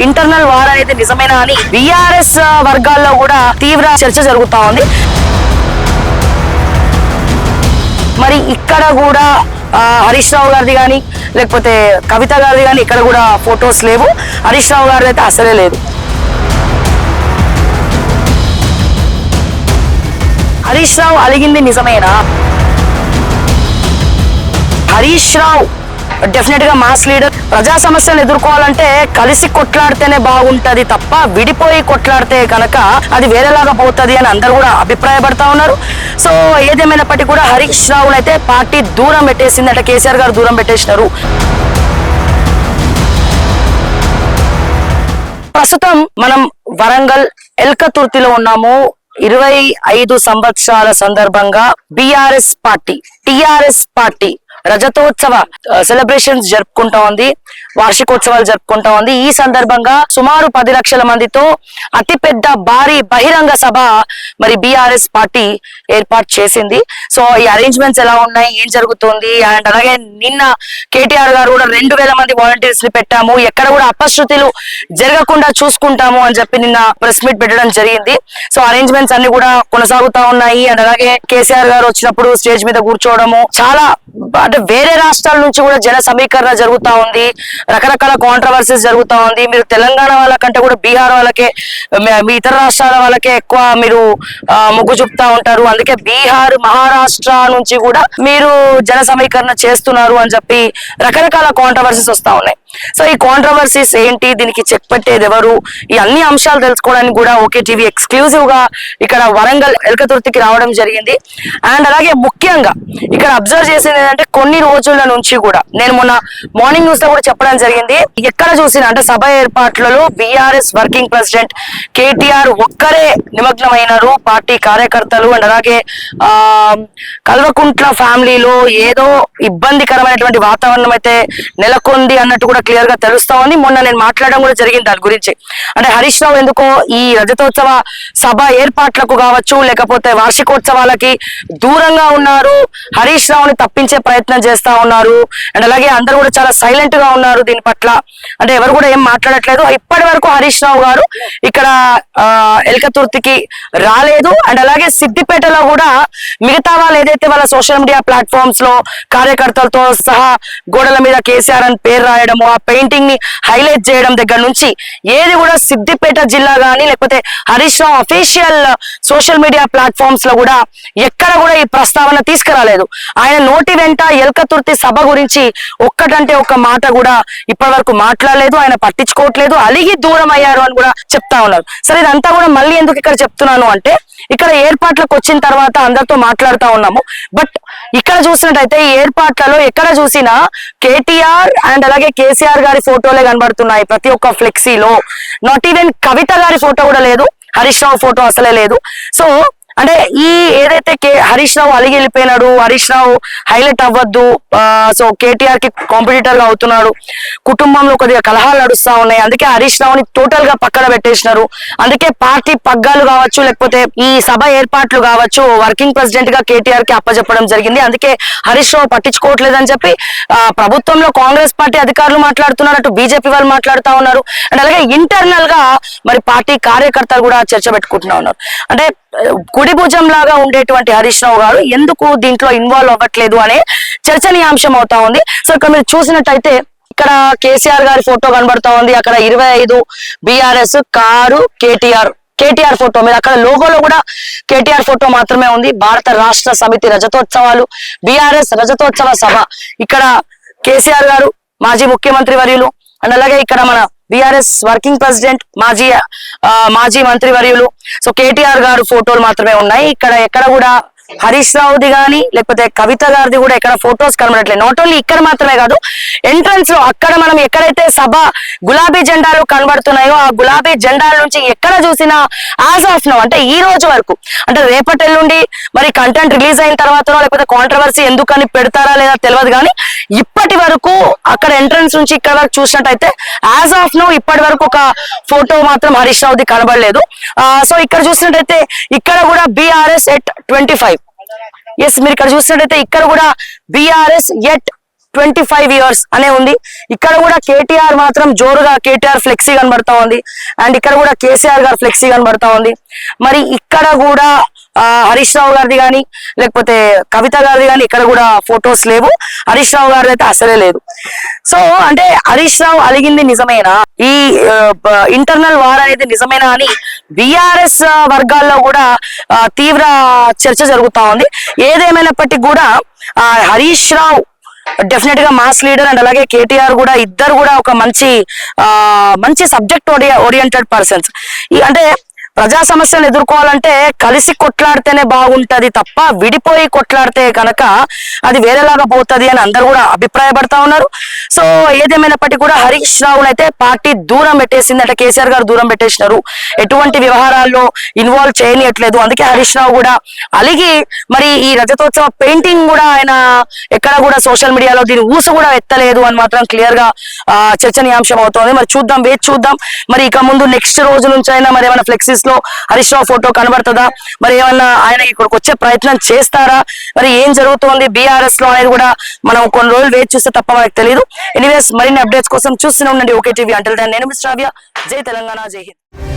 Internal war అనేది నిజమేనా అని బీఆర్ఎస్ వర్గాల్లో కూడా తీవ్ర చర్చ జరుగుతా ఉంది. మరి ఇక్కడ కూడా హరీష్ రావు గారిది కానీ లేకపోతే కవిత గారిది కానీ ఇక్కడ కూడా ఫొటోస్ లేవు. హరీష్ రావు గారిది అయితే అసలే లేదు. హరీష్ రావు అలిగింది నిజమేనా? హరీష్ రావు డెఫినెట్ గా మాస్ లీడర్. ప్రజా సమస్యలను ఎదుర్కోవాలంటే కలిసి కొట్లాడితేనే బాగుంటది తప్ప విడిపోయి కొట్లాడితే కనుక అది వేరేలాగా పోతుంది అని అందరు కూడా అభిప్రాయపడతా ఉన్నారు. సో ఏదేమైనప్పటికీ కూడా హరీష్ రావును అయితే పార్టీ దూరం పెట్టేసింది. అంటే కేసీఆర్ గారు దూరం పెట్టేసినారు. ప్రస్తుతం మనం వరంగల్ ఎల్కతుర్తిలో ఉన్నాము. 25 సంవత్సరాల సందర్భంగా బీఆర్ఎస్ పార్టీ టిఆర్ఎస్ పార్టీ రజతోత్సవ సెలబ్రేషన్స్ జరుపుకుంటా ఉంది, వార్షికోత్సవాలు జరుపుకుంటా ఉంది. ఈ సందర్భంగా సుమారు 10 లక్షల మందితో అతిపెద్ద భారీ బహిరంగ సభ మరి బీఆర్ఎస్ పార్టీ ఏర్పాటు చేసింది. సో ఈ అరేంజ్మెంట్స్ ఎలా ఉన్నాయి, ఏం జరుగుతుంది, అండ్ అలాగే నిన్న కేటీఆర్ గారు కూడా 2000 మంది వాలంటీర్స్ ని పెట్టాము, ఎక్కడ కూడా అపశృతులు జరగకుండా చూసుకుంటాము అని చెప్పి నిన్న ప్రెస్ మీట్ పెట్టడం జరిగింది. సో అరేంజ్మెంట్స్ అన్ని కూడా కొనసాగుతా ఉన్నాయి. అండ్ అలాగే కేసీఆర్ గారు వచ్చినప్పుడు స్టేజ్ మీద కూర్చోవడము, చాలా అంటే వేరే రాష్ట్రాల నుంచి కూడా జన సమీకరణ జరుగుతా ఉంది, రకరకాల కాంట్రవర్సీస్ జరుగుతా ఉంది. మీరు తెలంగాణ వాళ్ళకంటే కూడా బీహార్ వాళ్ళకే, మీ ఇతర రాష్ట్రాల వాళ్ళకే ఎక్కువ మీరు మొగ్గు చూపుతా ఉంటారు. అందుకే బీహార్ మహారాష్ట్ర నుంచి కూడా మీరు జన సమీకరణ చేస్తున్నారు అని చెప్పి రకరకాల కాంట్రవర్సీస్ వస్తా ఉన్నాయి. సో ఈ కాంట్రవర్సీస్ ఏంటి, దీనికి చెక్ పెట్టేది ఎవరు, ఈ అన్ని అంశాలు తెలుసుకోవడానికి కూడా ఓకే టీవీ ఎక్స్క్లూజివ్ గా ఇక్కడ వరంగల్ ఎల్కతుర్తికి రావడం జరిగింది. అండ్ అలాగే ముఖ్యంగా ఇక్కడ అబ్జర్వ్ చేసింది ఏంటంటే కొన్ని రోజుల నుంచి కూడా నేను మొన్న మార్నింగ్ న్యూస్ లో కూడా చెప్పడం జరిగింది, ఎక్కడ చూసినా అంటే సభ ఏర్పాట్లలో బీఆర్ఎస్ వర్కింగ్ ప్రెసిడెంట్ కేటీఆర్ ఒక్కరే నిమగ్నమైనారు. పార్టీ కార్యకర్తలు అండ్ అలాగే కల్వకుంట్ల ఫ్యామిలీలో ఏదో ఇబ్బందికరమైనటువంటి వాతావరణం అయితే నెలకొంది అన్నట్టు కూడా క్లియర్ గా తెలుస్తా ఉంది. మొన్న నేను మాట్లాడడం కూడా జరిగింది దాని గురించి. అంటే హరీష్ రావు ఎందుకో ఈ రజతోత్సవ సభ ఏర్పాట్లకు కావచ్చు లేకపోతే వార్షికోత్సవాలకి దూరంగా ఉన్నారు, హరీష్ రావుని తప్పించే ప్రయత్నం చేస్తా ఉన్నారు. అండ్ అలాగే అందరూ కూడా చాలా సైలెంట్ గా ఉన్నారు దీని పట్ల, అంటే ఎవరు కూడా ఏం మాట్లాడట్లేదు. ఇప్పటి వరకు హరీష్ రావు గారు ఇక్కడ ఎల్కతుర్తికి రాలేదు. అండ్ అలాగే సిద్దిపేటలో కూడా మిగతా వాళ్ళు ఏదైతే వాళ్ళ సోషల్ మీడియా ప్లాట్ఫామ్స్ లో కార్యకర్తలతో సహా గోడల మీద కేసీఆర్ అని పేరు రాయడము, ఆ పెయింటింగ్ ని హైలైట్ చేయడం దగ్గర నుంచి ఏది కూడా సిద్దిపేట జిల్లా గానీ లేకపోతే Harish Rao official social media platforms లో కూడా ఎక్కడ కూడా ఈ ప్రస్తావన తీసుకురాలేదు. ఆయన నోటి వెంట ఎల్కతుర్తి సభ గురించి ఒక్కటంటే ఒక్క మాట కూడా ఇప్పటి వరకు మాట్లాడలేదు, ఆయన పట్టించుకోవట్లేదు, అలిగి దూరం అయ్యారు అని కూడా చెప్తా ఉన్నారు. సరే ఇదంతా కూడా మళ్ళీ ఎందుకు ఇక్కడ చెప్తున్నాను అంటే ఇక్కడ ఏర్పాట్లకు వచ్చిన తర్వాత అందరితో మాట్లాడుతా ఉన్నాము. బట్ ఇక్కడ చూసినట్టయితే ఈ ఏర్పాట్లలో ఎక్కడ చూసినా కేటీఆర్ అండ్ అలాగే కేసీఆర్ గారి ఫోటోలే కనబడుతున్నాయి ప్రతి ఒక్క ఫ్లెక్సీలో. నాట్ ఈవెన్ కవిత గారి ఫోటో కూడా లేదు, హరీష్ రావు ఫోటో అసలే లేదు. సో అంటే ఈ ఏదైతే హరీష్ రావు అలిగి వెళ్ళిపోయినాడు, హరీష్ రావు హైలైట్ అవ్వద్దు, సో కేటీఆర్ కి కాంపిటీటర్ గా అవుతున్నాడు, కుటుంబంలో కొద్దిగా కలహాలు నడుస్తా ఉన్నాయి, అందుకే హరీష్ రావుని టోటల్ గా పక్కన పెట్టేసినారు. అందుకే పార్టీ పగ్గాలు కావచ్చు లేకపోతే ఈ సభ ఏర్పాట్లు కావచ్చు వర్కింగ్ ప్రెసిడెంట్ గా కేటీఆర్ కి అప్పచెప్పడం జరిగింది. అందుకే హరీష్ రావు పట్టించుకోవట్లేదని చెప్పి ప్రభుత్వంలో కాంగ్రెస్ పార్టీ అధికారులు మాట్లాడుతున్నారు, అటు బీజేపీ వాళ్ళు మాట్లాడుతూ ఉన్నారు. అండ్ అలాగే ఇంటర్నల్ గా మరి పార్టీ కార్యకర్తలు కూడా చర్చ పెట్టుకుంటున్నా ఉన్నారు. అంటే కుడి భుజం లాగా ఉండేటువంటి హరీష్ రావు గారు ఎందుకు దీంట్లో ఇన్వాల్వ్ అవ్వట్లేదు అనే చర్చనీయాంశం అవుతా ఉంది. సో ఇక్కడ మీరు చూసినట్టయితే ఇక్కడ కేసీఆర్ గారి ఫోటో కనబడతా ఉంది, అక్కడ 25 బీఆర్ఎస్ కారు కేటీఆర్ ఫోటో మీద అక్కడ లోగోలో కూడా కేటీఆర్ ఫోటో మాత్రమే ఉంది. భారత రాష్ట్ర సమితి రజతోత్సవాలు బీఆర్ఎస్ రజతోత్సవ సభ, ఇక్కడ కేసీఆర్ గారు మాజీ ముఖ్యమంత్రి వర్యులు అండ్ అలాగే ఇక్కడ మన బీఆర్ఎస్ వర్కింగ్ ప్రెసిడెంట్ మాజీ మంత్రి వర్యులు, సో కేటీఆర్ గారు ఫోటోలు మాత్రమే ఉన్నాయి. ఇక్కడ ఎక్కడ కూడా హరీష్ రావుది గానీ లేకపోతే కవిత గారిది కూడా ఎక్కడ ఫొటోస్ కనబడట్లేదు. నాట్ ఓన్లీ ఇక్కడ మాత్రమే కాదు, ఎంట్రన్స్ లో అక్కడ మనం ఎక్కడైతే సభ గులాబీ జెండాలు కనబడుతున్నాయో ఆ గులాబీ జెండాల నుంచి ఎక్కడ చూసినా యాజ్ ఆఫ్ నౌ అంటే ఈ రోజు వరకు, అంటే రేపటి ఎల్లుండి మరి కంటెంట్ రిలీజ్ అయిన తర్వాత లేకపోతే కాంట్రవర్సీ ఎందుకని పెడతారా లేదా తెలియదు కానీ ఇప్పటి వరకు అక్కడ ఎంట్రన్స్ నుంచి ఇక్కడ వరకు చూసినట్టయితే యాజ్ ఆఫ్ నౌ ఇప్పటి వరకు ఒక ఫోటో మాత్రం హరీష్ రావుది కనబడలేదు. సో ఇక్కడ చూసినట్టయితే ఇక్కడ కూడా బీఆర్ఎస్ ఎట్ 25, ఎస్ మీరు ఇక్కడ చూసినట్టయితే ఇక్కడ కూడా బీఆర్ఎస్ ఎట్ 25 years అనే ఉంది. ఇక్కడ కూడా కేటీఆర్ మాత్రం జోరుగా కేటీఆర్ ఫ్లెక్సీ కనబడతా ఉంది. అండ్ ఇక్కడ కూడా కేసీఆర్ గారు ఫ్లెక్సీ కనబడతా ఉంది. మరి ఇక్కడ కూడా హరీష్ రావు గారిది కానీ లేకపోతే కవిత గారిది కానీ ఇక్కడ కూడా ఫొటోస్ లేవు. హరీష్ రావు గారిది అయితే అసలే లేదు. సో అంటే హరీష్ రావు అలిగింది నిజమేనా, ఈ ఇంటర్నల్ వార్ అనేది నిజమేనా అని బిఆర్ఎస్ వర్గాల్లో కూడా తీవ్ర చర్చ జరుగుతా ఉంది. ఏదేమైనప్పటికీ కూడా హరీష్ రావు డెఫినెట్ గా మాస్ లీడర్ అండ్ అలాగే కేటీఆర్ కూడా ఇద్దరు కూడా ఒక మంచి సబ్జెక్ట్ ఓరియంటెడ్ పర్సన్స్. అంటే ప్రజా సమస్యలు ఎదుర్కోవాలంటే కలిసి కొట్లాడితేనే బాగుంటది తప్ప విడిపోయి కొట్లాడితే కనుక అది వేరేలాగా పోతుంది అని అందరు కూడా అభిప్రాయపడతా ఉన్నారు. సో ఏదేమైనప్పటికీ కూడా హరీష్ రావును అయితే పార్టీ దూరం పెట్టేసింది. అంటే కేసీఆర్ గారు దూరం పెట్టేసినారు, ఎటువంటి వ్యవహారాల్లో ఇన్వాల్వ్ చేయనియట్లేదు. అందుకే హరీష్ రావు కూడా అలిగి మరి ఈ రజతోత్సవ పెయింటింగ్ కూడా ఆయన ఎక్కడ కూడా సోషల్ మీడియాలో దీని ఊసు కూడా ఎత్తలేదు అని మాత్రం క్లియర్ గా చర్చనీయాంశం అవుతోంది. మరి చూద్దాం, వేచి చూద్దాం. మరి ఇక ముందు నెక్స్ట్ రోజు నుంచి అయినా మరి ఏమైనా ఫ్లెక్సీస్ లో హరీష్ రావు ఫోటో కనబడుతుందా, మరి ఏమన్నా ఆయన ఇక్కడికి వచ్చే ప్రయత్నం చేస్తారా, మరి ఏం జరుగుతోంది బీఆర్ఎస్ లో అనేది కూడా మనం కొన్ని రోజులు వేచి చూస్తే తప్ప మనకు తెలియదు. ఎనీవేస్ మరిన్ని అప్డేట్స్ కోసం చూస్తూనే ఉండండి ఓకే టీవీ. అంటల్ దెన్ నేను మిస్టర్ రావ్య. జై తెలంగాణ, జై హింద్.